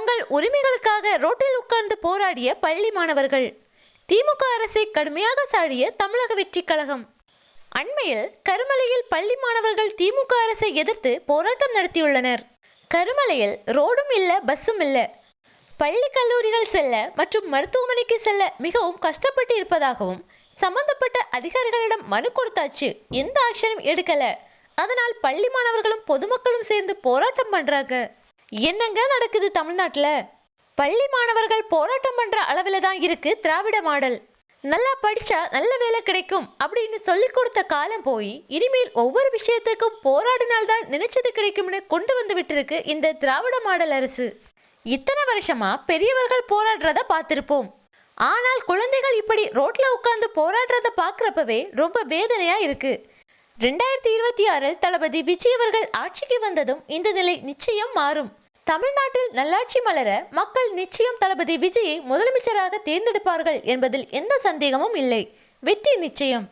தங்கள் உரிமைகளுக்காக ரோட்டில் உட்கார்ந்து போராடிய பள்ளி மாணவர்கள். திமுக அரசை கடுமையாக சாடிய தமிழக வெற்றிக் கழகம். அண்மையில் கருமலையில் பள்ளி மாணவர்கள் திமுக அரசை எதிர்த்து போராட்டம் நடத்தியுள்ளனர். கருமலையில் ரோடும் இல்ல, பஸ்ஸும் இல்ல. பள்ளி கல்லூரிகள் செல்ல மற்றும் மருத்துவமனைக்கு செல்ல மிகவும் கஷ்டப்பட்டு இருப்பதாகவும், சம்பந்தப்பட்ட அதிகாரிகளிடம் மனு கொடுத்தாச்சு, எந்த ஆக்ஷனும் எடுக்கல. அதனால் பள்ளி மாணவர்களும் பொதுமக்களும் சேர்ந்து போராட்டம் பண்றாங்க. என்னங்க நடக்குது தமிழ்நாட்டுல? பள்ளி மாணவர்கள் போராட்டம் பண்ற அளவில் தான் இருக்கு திராவிட மாடல். நல்லா படிச்சா நல்ல வேலை கிடைக்கும் அப்படின்னு சொல்லி கொடுத்த காலம் போய் இனிமேல் ஒவ்வொரு விஷயத்துக்கும் போராடினால்தான் நினைச்சது கிடைக்கும்னு கொண்டு வந்து விட்டுருக்கு இந்த திராவிட மாடல் அரசு. இத்தனை வருஷமா பெரியவர்கள் போராடுறத பார்த்திருப்போம். ஆனால் குழந்தைகள் இப்படி ரோட்ல உட்கார்ந்து போராடுறத பார்க்குறப்பவே ரொம்ப வேதனையா இருக்கு. 2026 தளபதி விஜய் அவர்கள் ஆட்சிக்கு வந்ததும் இந்த நிலை நிச்சயம் மாறும். தமிழ்நாட்டில் நல்லாட்சி மலர மக்கள் நிச்சயம் தளபதி விஜயை முதலமைச்சராக தேர்ந்தெடுப்பார்கள் என்பதில் எந்த சந்தேகமும் இல்லை. வெற்றி நிச்சயம்.